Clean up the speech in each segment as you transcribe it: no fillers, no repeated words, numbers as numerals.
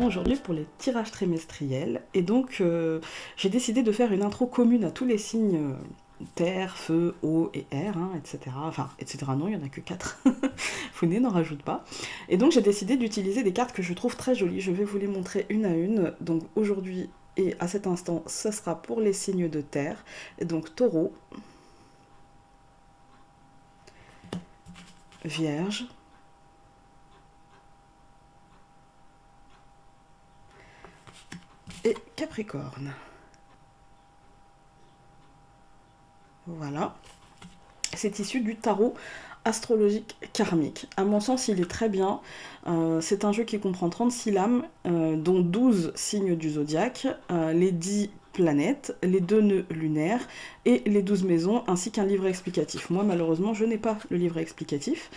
aujourd'hui pour les tirages trimestriels et donc j'ai décidé de faire une intro commune à tous les signes terre, feu, eau et air, hein, etc. Enfin, etc. Non, il n'y en a que 4. Founé n'en rajoute pas. Et donc j'ai décidé d'utiliser des cartes que je trouve très jolies. Je vais vous les montrer une à une. Donc aujourd'hui et à cet instant, ce sera pour les signes de terre. Et donc taureau, vierge, et capricorne. Voilà. C'est issu du tarot astrologique karmique. À mon sens, il est très bien. C'est un jeu qui comprend 36 lames, dont 12 signes du zodiaque, les 10 planètes, les 2 nœuds lunaires et les 12 maisons, ainsi qu'un livre explicatif. Moi, malheureusement, je n'ai pas le livre explicatif,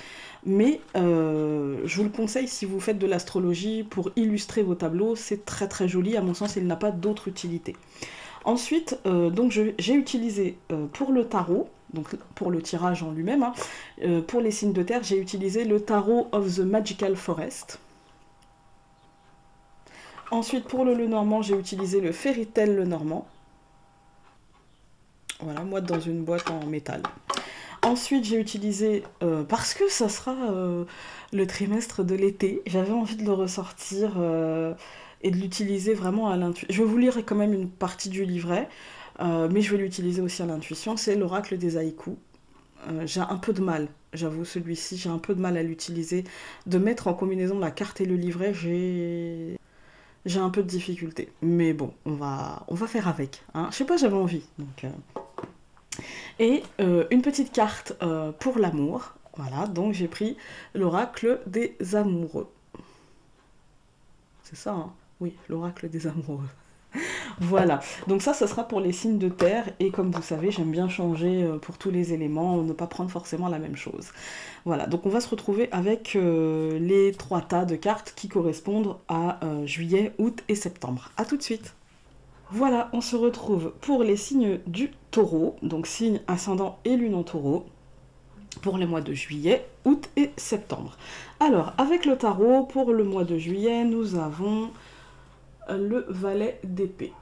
mais je vous le conseille si vous faites de l'astrologie pour illustrer vos tableaux. C'est très très joli. À mon sens, il n'a pas d'autre utilité. Ensuite, donc j'ai utilisé pour le tarot, donc pour le tirage en lui-même, hein, pour les signes de terre, j'ai utilisé le Tarot of the Magical Forest. Ensuite, pour le Lenormand, j'ai utilisé le Fairy Tale Lenormand. Voilà, moi dans une boîte en métal. Ensuite, j'ai utilisé, parce que ça sera le trimestre de l'été, j'avais envie de le ressortir et de l'utiliser vraiment à l'intuition. Je vais vous lire quand même une partie du livret, mais je vais l'utiliser aussi à l'intuition. C'est l'oracle des haïkus. J'ai un peu de mal, j'avoue, celui-ci, j'ai un peu de mal à l'utiliser. De mettre en combinaison la carte et le livret, j'ai un peu de difficulté. Mais bon, on va faire avec. Hein. Je sais pas, j'avais envie. Donc, Et une petite carte pour l'amour. Voilà, donc j'ai pris l'oracle des amoureux. C'est ça, hein? Oui, l'oracle des amoureux. Voilà, donc ça sera pour les signes de terre, et comme vous savez, j'aime bien changer pour tous les éléments, ne pas prendre forcément la même chose. Voilà, donc on va se retrouver avec les 3 tas de cartes qui correspondent à juillet, août et septembre. A tout de suite. Voilà, on se retrouve pour les signes du taureau, donc signe ascendant et lune en taureau, pour les mois de juillet, août et septembre. Alors, avec le tarot, pour le mois de juillet, nous avons le valet d'épée.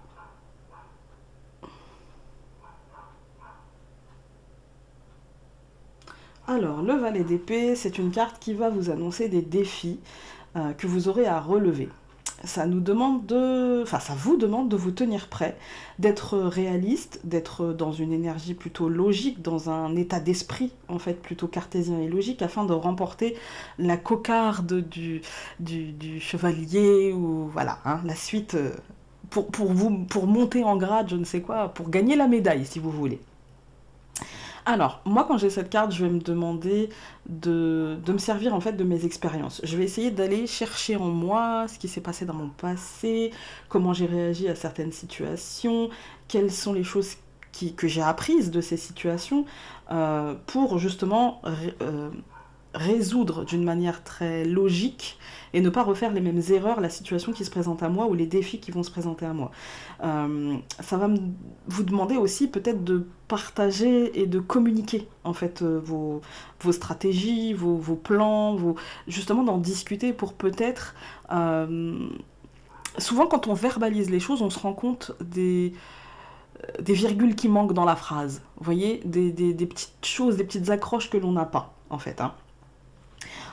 Alors, le valet d'épée, c'est une carte qui va vous annoncer des défis que vous aurez à relever. Ça vous demande de vous tenir prêt, d'être réaliste, d'être dans une énergie plutôt logique, dans un état d'esprit en fait plutôt cartésien et logique, afin de remporter la cocarde du chevalier, ou voilà, hein, la suite pour monter en grade, je ne sais quoi, pour gagner la médaille si vous voulez. Alors, moi, quand j'ai cette carte, je vais me demander de me servir en fait de mes expériences. Je vais essayer d'aller chercher en moi ce qui s'est passé dans mon passé, comment j'ai réagi à certaines situations, quelles sont les choses que j'ai apprises de ces situations, pour justement résoudre d'une manière très logique et ne pas refaire les mêmes erreurs, la situation qui se présente à moi ou les défis qui vont se présenter à moi. Ça va vous demander aussi peut-être de partager et de communiquer en fait vos stratégies, vos plans, justement d'en discuter pour peut-être... souvent quand on verbalise les choses, on se rend compte des virgules qui manquent dans la phrase. Vous voyez, des petites choses, des petites accroches que l'on n'a pas en fait. Hein.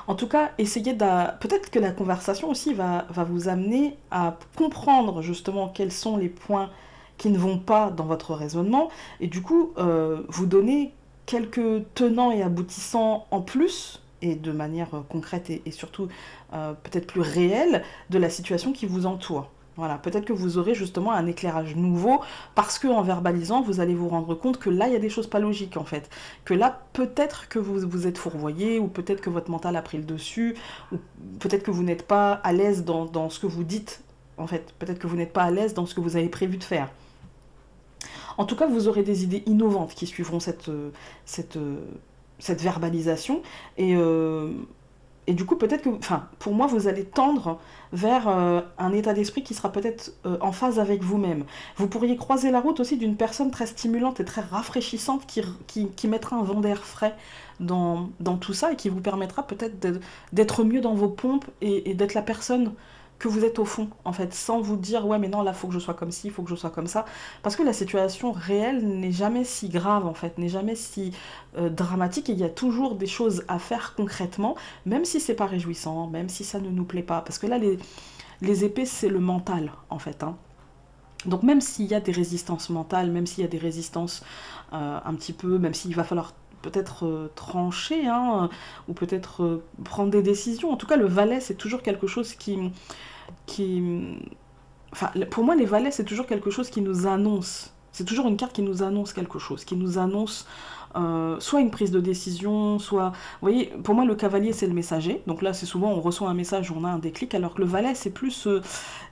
En tout cas, essayez de... Peut-être que la conversation aussi va vous amener à comprendre justement quels sont les points qui ne vont pas dans votre raisonnement, et du coup, vous donner quelques tenants et aboutissants en plus, et de manière concrète et surtout peut-être plus réelle, de la situation qui vous entoure. Voilà, peut-être que vous aurez justement un éclairage nouveau, parce qu'en verbalisant, vous allez vous rendre compte que là, il y a des choses pas logiques en fait. Que là, peut-être que vous vous êtes fourvoyé, ou peut-être que votre mental a pris le dessus, ou peut-être que vous n'êtes pas à l'aise dans ce que vous dites, en fait. Peut-être que vous n'êtes pas à l'aise dans ce que vous avez prévu de faire. En tout cas, vous aurez des idées innovantes qui suivront cette, cette verbalisation, et... et du coup, peut-être que, enfin, pour moi, vous allez tendre vers un état d'esprit qui sera peut-être en phase avec vous-même. Vous pourriez croiser la route aussi d'une personne très stimulante et très rafraîchissante qui mettra un vent d'air frais dans tout ça, et qui vous permettra peut-être d'être mieux dans vos pompes, et d'être la personne que vous êtes au fond, en fait, sans vous dire, ouais, mais non, là, faut que je sois comme ci, il faut que je sois comme ça. Parce que la situation réelle n'est jamais si grave, en fait, n'est jamais si dramatique, et il y a toujours des choses à faire concrètement, même si c'est pas réjouissant, même si ça ne nous plaît pas. Parce que là, les épées, c'est le mental, en fait, hein. Donc même s'il y a des résistances mentales, même s'il y a des résistances un petit peu, même s'il va falloir peut-être trancher, hein, ou peut-être prendre des décisions, en tout cas le valet c'est toujours quelque chose qui... Enfin pour moi les valets c'est toujours quelque chose qui nous annonce, c'est toujours une carte qui nous annonce quelque chose, qui nous annonce soit une prise de décision, soit... Vous voyez, pour moi, le cavalier, c'est le messager. Donc là, c'est souvent, on reçoit un message, on a un déclic, alors que le valet, c'est plus...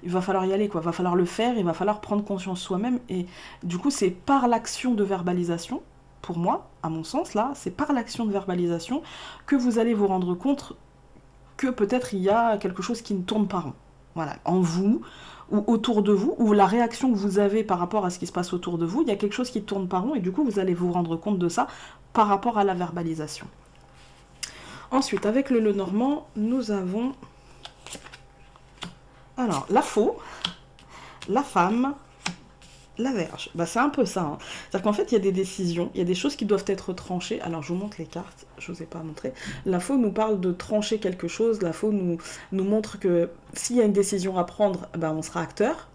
il va falloir y aller, quoi. Il va falloir le faire, il va falloir prendre conscience soi-même. Et du coup, c'est par l'action de verbalisation, pour moi, à mon sens, là, c'est par l'action de verbalisation que vous allez vous rendre compte que peut-être il y a quelque chose qui ne tourne pas rond. Voilà, en vous, ou autour de vous, ou la réaction que vous avez par rapport à ce qui se passe autour de vous, il y a quelque chose qui tourne pas rond, et du coup, vous allez vous rendre compte de ça par rapport à la verbalisation. Ensuite, avec le Lenormand, nous avons... Alors, la faux, la femme, la Vierge. Bah, c'est un peu ça, hein. C'est-à-dire qu'en fait, il y a des décisions, il y a des choses qui doivent être tranchées. Alors, je vous montre les cartes, je ne vous ai pas montré. La faux nous parle de trancher quelque chose. La faux nous montre que s'il y a une décision à prendre, bah, on sera acteur.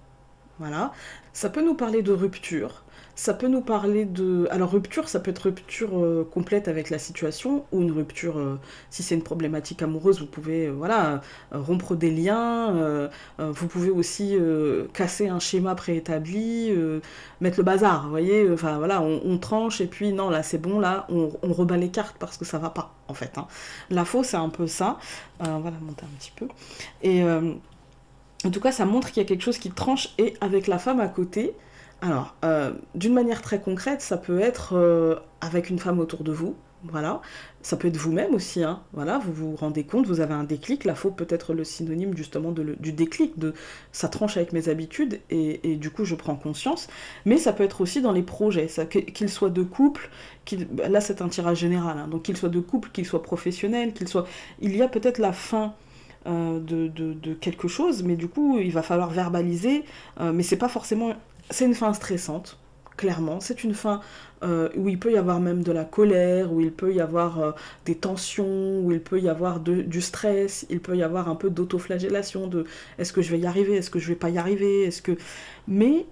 Voilà. Ça peut nous parler de rupture. Ça peut nous parler de... Alors rupture, ça peut être rupture complète avec la situation, ou une rupture, si c'est une problématique amoureuse, vous pouvez voilà, rompre des liens, vous pouvez aussi casser un schéma préétabli, mettre le bazar, vous voyez, enfin voilà, on tranche, et puis non, là c'est bon, là, on rebat les cartes parce que ça va pas, en fait, hein. La faux, c'est un peu ça. On va la monter un petit peu. Et... en tout cas, ça montre qu'il y a quelque chose qui tranche, et avec la femme à côté, alors, d'une manière très concrète, ça peut être avec une femme autour de vous, voilà. Ça peut être vous-même aussi, hein. Voilà, vous vous rendez compte, vous avez un déclic. La faux peut être le synonyme justement du déclic, de ça tranche avec mes habitudes, et du coup je prends conscience. Mais ça peut être aussi dans les projets, qu'il soit de couple, là c'est un tirage général, hein, donc qu'il soit de couple, qu'il soit professionnel, il y a peut-être la fin de quelque chose, mais du coup il va falloir verbaliser, mais c'est pas forcément... C'est une fin stressante, clairement. C'est une fin où il peut y avoir même de la colère, où il peut y avoir des tensions, où il peut y avoir du stress, il peut y avoir un peu d'autoflagellation, de est-ce que je vais y arriver, est-ce que je vais pas y arriver, est-ce que... Mais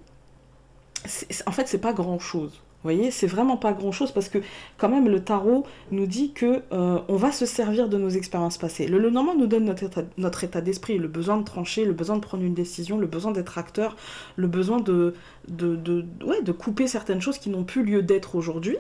en fait, c'est pas grand-chose. Vous voyez, c'est vraiment pas grand-chose, parce que quand même le tarot nous dit que on va se servir de nos expériences passées. Le Lenormand nous donne notre état d'esprit, le besoin de trancher, le besoin de prendre une décision, le besoin d'être acteur, le besoin de couper certaines choses qui n'ont plus lieu d'être aujourd'hui,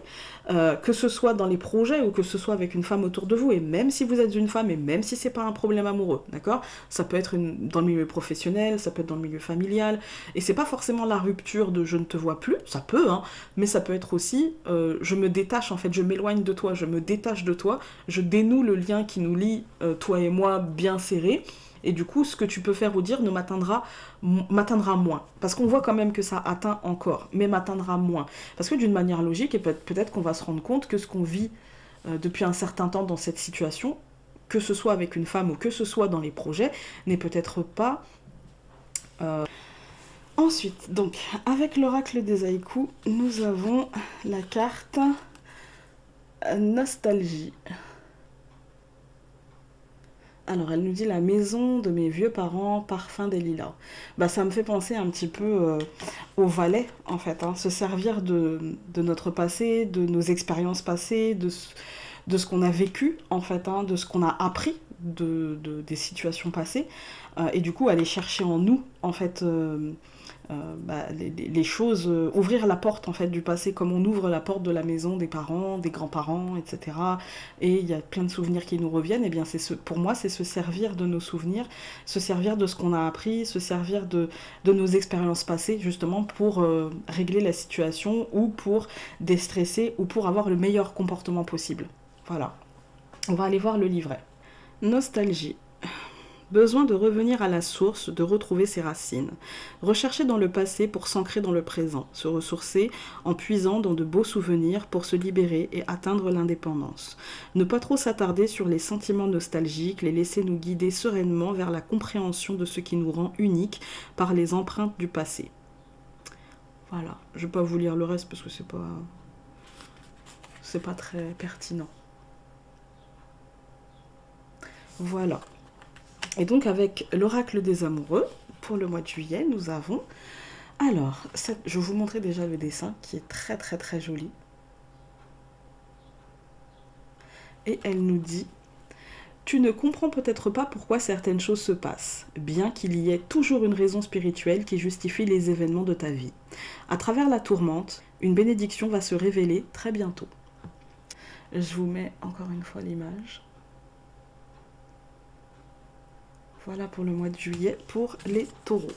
que ce soit dans les projets ou que ce soit avec une femme autour de vous. Et même si vous êtes une femme, et même si c'est pas un problème amoureux, d'accord, ça peut être dans le milieu professionnel, ça peut être dans le milieu familial, et c'est pas forcément la rupture de je ne te vois plus, ça peut, hein, mais ça peut être aussi je me détache, en fait, je m'éloigne de toi, je me détache de toi, je dénoue le lien qui nous lie, toi et moi, bien serré, et du coup ce que tu peux faire ou dire ne m'atteindra moins, parce qu'on voit quand même que ça atteint encore, mais m'atteindra moins, parce que d'une manière logique, et peut-être qu'on va se rendre compte que ce qu'on vit depuis un certain temps dans cette situation, que ce soit avec une femme ou que ce soit dans les projets, n'est peut-être pas... Ensuite, donc, avec l'oracle des haïkus, nous avons la carte Nostalgie. Alors, elle nous dit la maison de mes vieux parents, parfum des lilas. Bah, ça me fait penser un petit peu au valet, en fait, hein. Se servir de notre passé, de nos expériences passées, de ce qu'on a vécu, en fait, hein, de ce qu'on a appris des situations passées, et du coup aller chercher en nous, en fait, les choses, ouvrir la porte en fait du passé, comme on ouvre la porte de la maison des parents, des grands-parents, etc. Et il y a plein de souvenirs qui nous reviennent. Et bien pour moi, c'est se servir de nos souvenirs, se servir de ce qu'on a appris, se servir de nos expériences passées, justement pour régler la situation, ou pour déstresser, ou pour avoir le meilleur comportement possible. Voilà. On va aller voir le livret. Nostalgie. Besoin de revenir à la source, de retrouver ses racines. Rechercher dans le passé pour s'ancrer dans le présent. Se ressourcer en puisant dans de beaux souvenirs pour se libérer et atteindre l'indépendance. Ne pas trop s'attarder sur les sentiments nostalgiques, les laisser nous guider sereinement vers la compréhension de ce qui nous rend uniques par les empreintes du passé. Voilà, je vais pas vous lire le reste parce que c'est pas très pertinent. Voilà. Et donc avec l'oracle des amoureux, pour le mois de juillet, nous avons... Alors, je vais vous montrer déjà le dessin qui est très très très joli. Et elle nous dit: tu ne comprends peut-être pas pourquoi certaines choses se passent, bien qu'il y ait toujours une raison spirituelle qui justifie les événements de ta vie. À travers la tourmente, une bénédiction va se révéler très bientôt. Je vous mets encore une fois l'image. Voilà pour le mois de juillet pour les taureaux.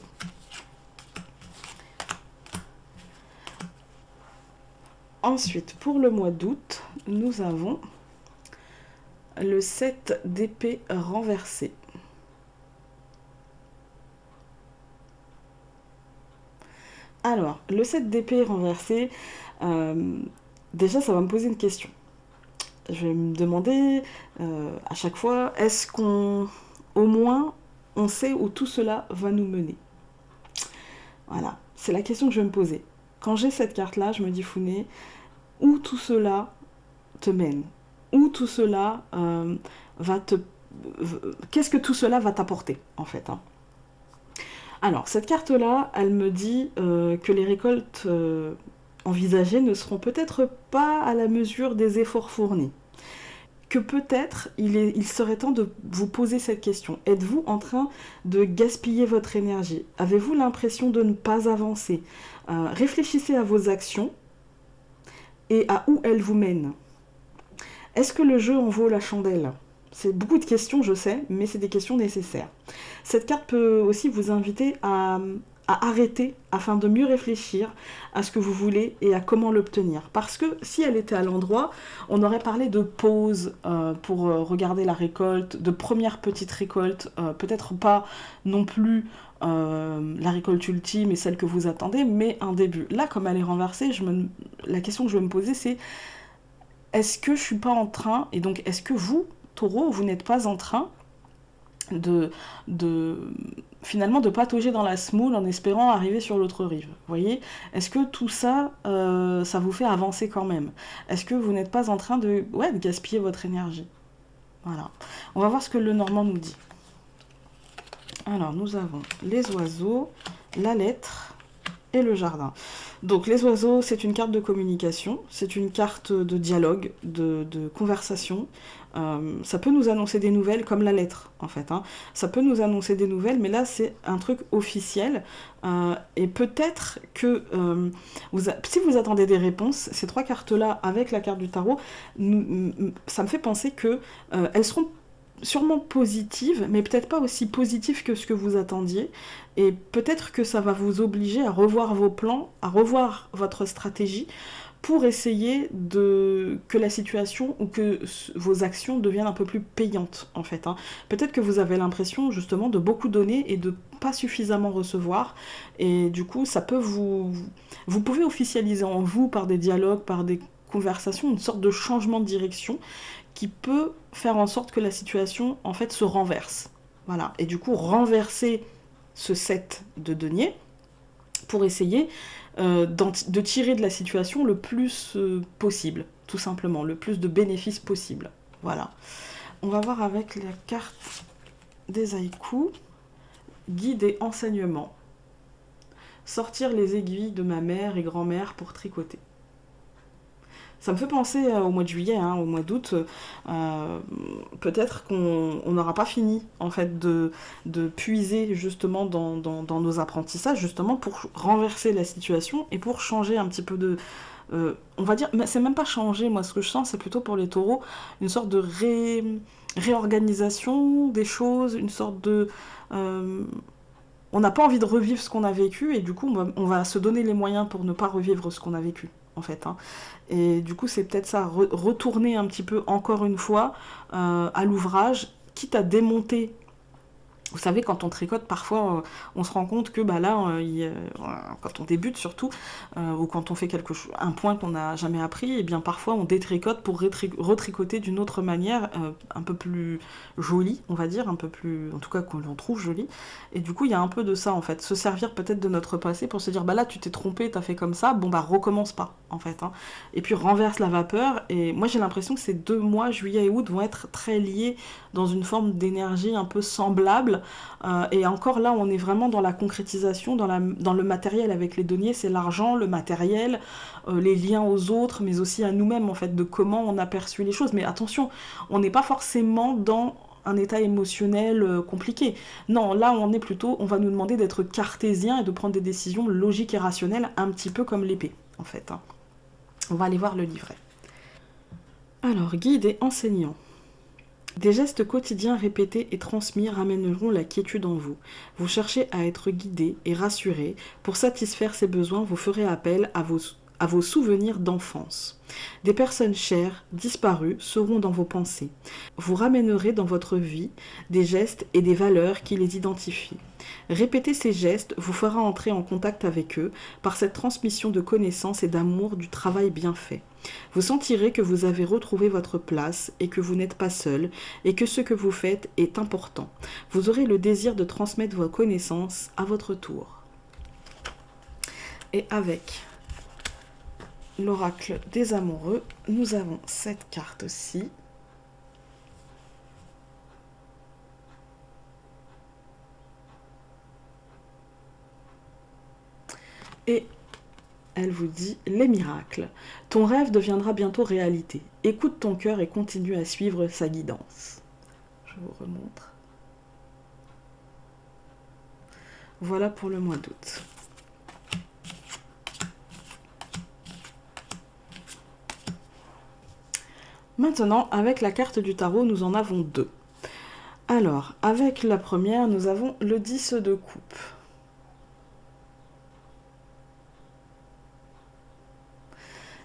Ensuite, pour le mois d'août, nous avons le 7 d'épée renversé. Alors, le 7 d'épée renversé, déjà ça va me poser une question. Je vais me demander à chaque fois, est-ce qu'on, au moins, on sait où tout cela va nous mener? Voilà, c'est la question que je vais me poser. Quand j'ai cette carte-là, je me dis, Founé, où tout cela te mène? Où tout cela va te... Qu'est-ce que tout cela va t'apporter, en fait, hein? Alors, cette carte-là, elle me dit que les récoltes envisagées ne seront peut-être pas à la mesure des efforts fournis. Que peut-être il serait temps de vous poser cette question. Êtes-vous en train de gaspiller votre énergie? Avez-vous l'impression de ne pas avancer? Réfléchissez à vos actions et à où elles vous mènent. Est-ce que le jeu en vaut la chandelle? C'est beaucoup de questions, je sais, mais c'est des questions nécessaires. Cette carte peut aussi vous inviter à arrêter afin de mieux réfléchir à ce que vous voulez et à comment l'obtenir. Parce que si elle était à l'endroit, on aurait parlé de pause pour regarder la récolte, de première petite récolte, peut-être pas non plus la récolte ultime et celle que vous attendez, mais un début. Là, comme elle est renversée, la question que je vais me poser, c'est: est-ce que je suis pas en train, et donc est-ce que vous, Taureau, vous n'êtes pas en train de finalement de patauger dans la semoule en espérant arriver sur l'autre rive? Vous voyez? Est-ce que tout ça, ça vous fait avancer quand même? Est-ce que vous n'êtes pas en train de gaspiller votre énergie? Voilà. On va voir ce que le Normand nous dit. Alors, nous avons les oiseaux, la lettre et le jardin. Donc les oiseaux, c'est une carte de communication, c'est une carte de dialogue, de conversation. Ça peut nous annoncer des nouvelles comme la lettre, en fait, hein. Ça peut nous annoncer des nouvelles, mais là, c'est un truc officiel. Et peut-être que si vous attendez des réponses, ces trois cartes-là, avec la carte du tarot, ça me fait penser que elles seront sûrement positives, mais peut-être pas aussi positives que ce que vous attendiez. Et peut-être que ça va vous obliger à revoir vos plans, à revoir votre stratégie pour essayer que la situation ou que vos actions deviennent un peu plus payantes, en fait, hein. Peut-être que vous avez l'impression, justement, de beaucoup donner et de pas suffisamment recevoir. Et du coup, ça peut vous pouvez officialiser en vous, par des dialogues, par des conversations, une sorte de changement de direction qui peut faire en sorte que la situation, en fait, se renverse. Voilà. Et du coup, renverser ce 7 de denier pour essayer de tirer de la situation le plus possible, tout simplement, le plus de bénéfices possible. Voilà. On va voir avec la carte des haïkus. Guide et enseignement. Sortir les aiguilles de ma mère et grand-mère pour tricoter. Ça me fait penser au mois de juillet, hein, au mois d'août. Peut-être qu'on n'aura pas fini, en fait, de puiser justement dans nos apprentissages, justement pour renverser la situation et pour changer un petit peu de... on va dire, mais c'est même pas changer, moi ce que je sens, c'est plutôt pour les taureaux, une sorte de réorganisation des choses, une sorte de... on n'a pas envie de revivre ce qu'on a vécu et du coup on va se donner les moyens pour ne pas revivre ce qu'on a vécu, en fait, hein. Et du coup c'est peut-être ça, retourner un petit peu encore une fois à l'ouvrage, quitte à démonter Vous savez, quand on tricote, parfois, on se rend compte que bah, là, quand on débute surtout, ou quand on fait un point qu'on n'a jamais appris, et bien parfois on détricote pour retricoter d'une autre manière, un peu plus jolie, on va dire, un peu plus, en tout cas qu'on l'on trouve jolie. Et du coup, il y a un peu de ça en fait, se servir peut-être de notre passé pour se dire bah là, tu t'es trompé, t'as fait comme ça, bon bah recommence pas en fait. Hein. Et puis renverse la vapeur. Et moi, j'ai l'impression que ces 2 mois, juillet et août, vont être très liés dans une forme d'énergie un peu semblable. Et encore là, on est vraiment dans la concrétisation, dans le matériel avec les deniers, c'est l'argent, le matériel, les liens aux autres, mais aussi à nous-mêmes, en fait, de comment on a perçu les choses. Mais attention, on n'est pas forcément dans un état émotionnel compliqué. Non, là, on va nous demander d'être cartésien et de prendre des décisions logiques et rationnelles, un petit peu comme l'épée, en fait. Hein. On va aller voir le livret. Alors, guide et enseignant. Des gestes quotidiens répétés et transmis ramèneront la quiétude en vous. Vous cherchez à être guidé et rassuré. Pour satisfaire ces besoins, vous ferez appel à vos souvenirs d'enfance. Des personnes chères, disparues, seront dans vos pensées. Vous ramènerez dans votre vie des gestes et des valeurs qui les identifient. Répéter ces gestes vous fera entrer en contact avec eux par cette transmission de connaissances et d'amour du travail bien fait. Vous sentirez que vous avez retrouvé votre place et que vous n'êtes pas seul et que ce que vous faites est important. Vous aurez le désir de transmettre vos connaissances à votre tour. Et avec l'oracle des amoureux, nous avons cette carte aussi. Et elle vous dit les miracles. Ton rêve deviendra bientôt réalité. Écoute ton cœur et continue à suivre sa guidance. Je vous remontre. Voilà pour le mois d'août. Maintenant, avec la carte du tarot, nous en avons 2. Alors, avec la première, nous avons le 10 de coupe.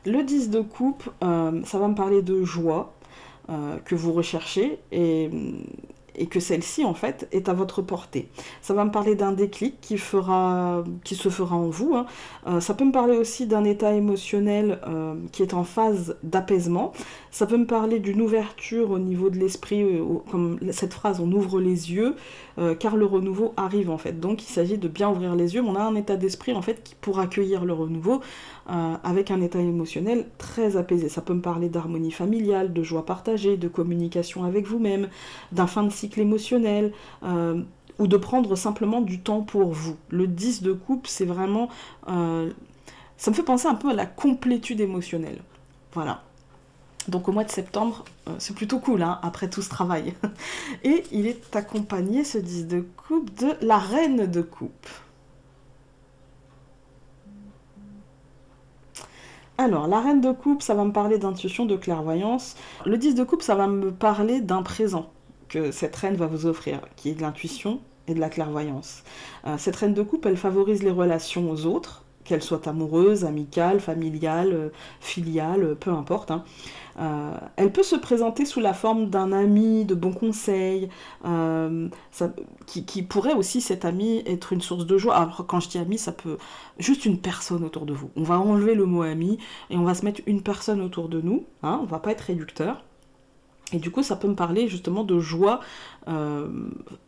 Le 10 de coupe, ça va me parler de joie que vous recherchez et que celle-ci, en fait, est à votre portée. Ça va me parler d'un déclic qui se fera en vous. Hein. Ça peut me parler aussi d'un état émotionnel qui est en phase d'apaisement. Ça peut me parler d'une ouverture au niveau de l'esprit, comme cette phrase, on ouvre les yeux, car le renouveau arrive, en fait. Donc, il s'agit de bien ouvrir les yeux. On a un état d'esprit, en fait, pour accueillir le renouveau, avec un état émotionnel très apaisé. Ça peut me parler d'harmonie familiale, de joie partagée, de communication avec vous-même, d'un fin de cycle émotionnel, ou de prendre simplement du temps pour vous. Le 10 de coupe, c'est vraiment... ça me fait penser un peu à la complétude émotionnelle. Voilà. Donc au mois de septembre, c'est plutôt cool, hein, après tout ce travail. Et il est accompagné, ce 10 de coupe, de la reine de coupe. Alors, la reine de coupe, ça va me parler d'intuition, de clairvoyance. Le 10 de coupe, ça va me parler d'un présent que cette reine va vous offrir, qui est de l'intuition et de la clairvoyance. Cette reine de coupe, elle favorise les relations aux autres, qu'elles soient amoureuses, amicales, familiales, filiales, peu importe. Hein. Elle peut se présenter sous la forme d'un ami, de bons conseils, qui pourrait aussi, cet ami, être une source de joie. Alors, quand je dis ami, ça peut... Juste une personne autour de vous. On va enlever le mot ami et on va se mettre une personne autour de nous. Hein, on va pas être réducteur. Et du coup, ça peut me parler justement de joie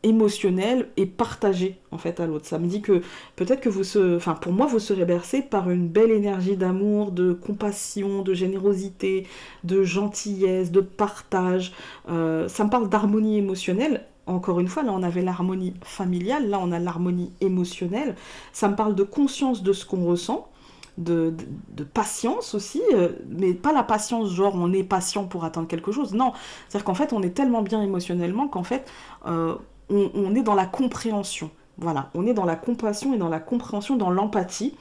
émotionnelle et partagée en fait à l'autre. Ça me dit que peut-être que enfin pour moi, vous serez bercé par une belle énergie d'amour, de compassion, de générosité, de gentillesse, de partage. Ça me parle d'harmonie émotionnelle. Encore une fois, là on avait l'harmonie familiale, là on a l'harmonie émotionnelle. Ça me parle de conscience de ce qu'on ressent. De patience aussi, mais pas la patience genre on est patient pour atteindre quelque chose, non. C'est-à-dire qu'en fait on est tellement bien émotionnellement qu'en fait on est dans la compréhension. Voilà, on est dans la compassion et dans la compréhension, dans l'empathie.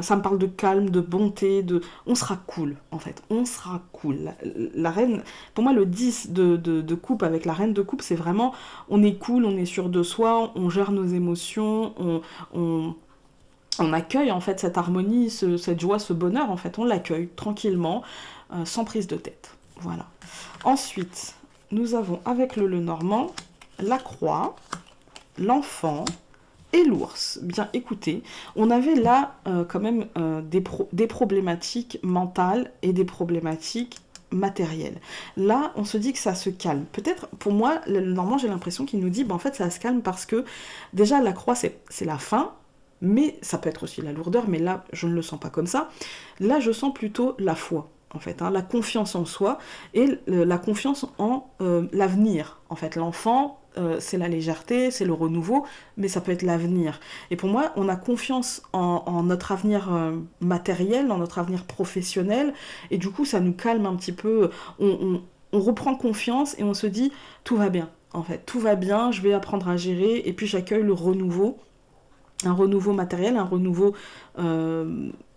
Ça me parle de calme, de bonté, on sera cool en fait, on sera cool. La reine, pour moi le 10 de coupe avec la reine de coupe, c'est vraiment on est cool, on est sûr de soi, on gère nos émotions, on accueille en fait cette harmonie, cette joie, ce bonheur, en fait, on l'accueille tranquillement, sans prise de tête. Voilà. Ensuite, nous avons avec le Lenormand la croix. l'enfant et l'ours. Bien écoutez, on avait là quand même des problématiques mentales et des problématiques matérielles. Là, on se dit que ça se calme. Peut-être, pour moi, normalement, j'ai l'impression qu'il nous dit, en fait, ça se calme parce que déjà, la croix, c'est la fin, mais ça peut être aussi la lourdeur, mais là, je ne le sens pas comme ça. Là, je sens plutôt la foi, en fait, hein, la confiance en soi et la confiance en l'avenir. En fait, l'enfant, c'est la légèreté, c'est le renouveau, mais ça peut être l'avenir. Et pour moi, on a confiance en notre avenir matériel, en notre avenir professionnel, et du coup, ça nous calme un petit peu. On reprend confiance et on se dit, tout va bien. En fait, tout va bien, je vais apprendre à gérer, et puis j'accueille le renouveau, un renouveau matériel, un renouveau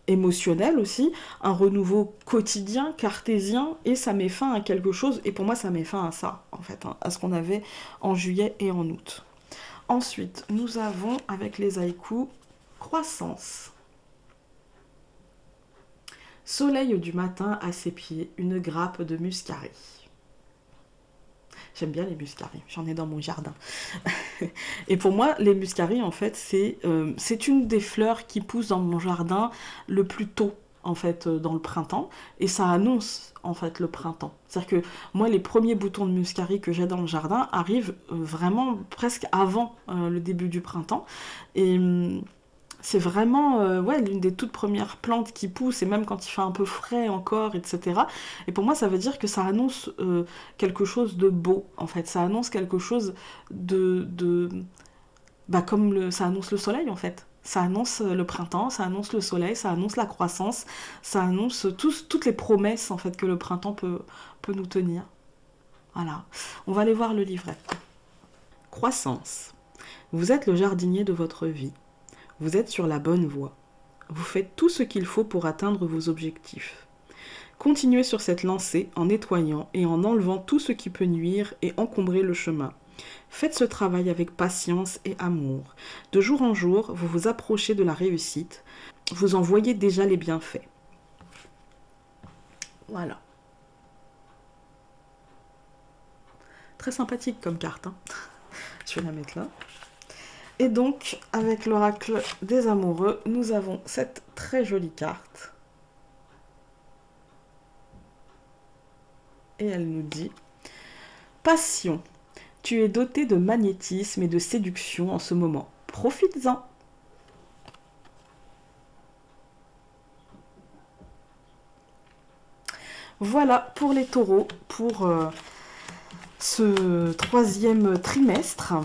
émotionnel aussi, un renouveau quotidien, cartésien, et ça met fin à quelque chose, et pour moi ça met fin à ça, en fait, hein, à ce qu'on avait en juillet et en août. Ensuite, nous avons, avec les haïkus, croissance. Soleil du matin à ses pieds, une grappe de muscari. J'aime bien les muscaries, j'en ai dans mon jardin. Et pour moi, les muscaries, en fait, c'est une des fleurs qui pousse dans mon jardin le plus tôt, en fait, dans le printemps. Et ça annonce, en fait, le printemps. C'est-à-dire que moi, les premiers boutons de muscari que j'ai dans le jardin arrivent vraiment presque avant le début du printemps. Et c'est vraiment ouais, l'une des toutes premières plantes qui pousse, et même quand il fait un peu frais encore, etc. Et pour moi, ça veut dire que ça annonce quelque chose de beau, en fait. Ça annonce quelque chose de comme ça annonce le soleil, en fait. Ça annonce le printemps, ça annonce le soleil, ça annonce la croissance, ça annonce toutes les promesses, en fait, que le printemps peut nous tenir. Voilà. On va aller voir le livret. Croissance. Vous êtes le jardinier de votre vie. Vous êtes sur la bonne voie. Vous faites tout ce qu'il faut pour atteindre vos objectifs. Continuez sur cette lancée en nettoyant et en enlevant tout ce qui peut nuire et encombrer le chemin. Faites ce travail avec patience et amour. De jour en jour, vous vous approchez de la réussite. Vous en voyez déjà les bienfaits. Voilà. Très sympathique comme carte, hein. Je vais la mettre là. Et donc, avec l'oracle des amoureux, nous avons cette très jolie carte. Et elle nous dit « Passion, tu es doté de magnétisme et de séduction en ce moment. Profites-en !» Voilà pour les taureaux, pour ce troisième trimestre.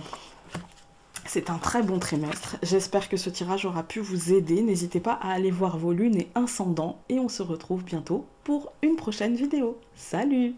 C'est un très bon trimestre. J'espère que ce tirage aura pu vous aider. N'hésitez pas à aller voir vos lunes et ascendants. Et on se retrouve bientôt pour une prochaine vidéo. Salut!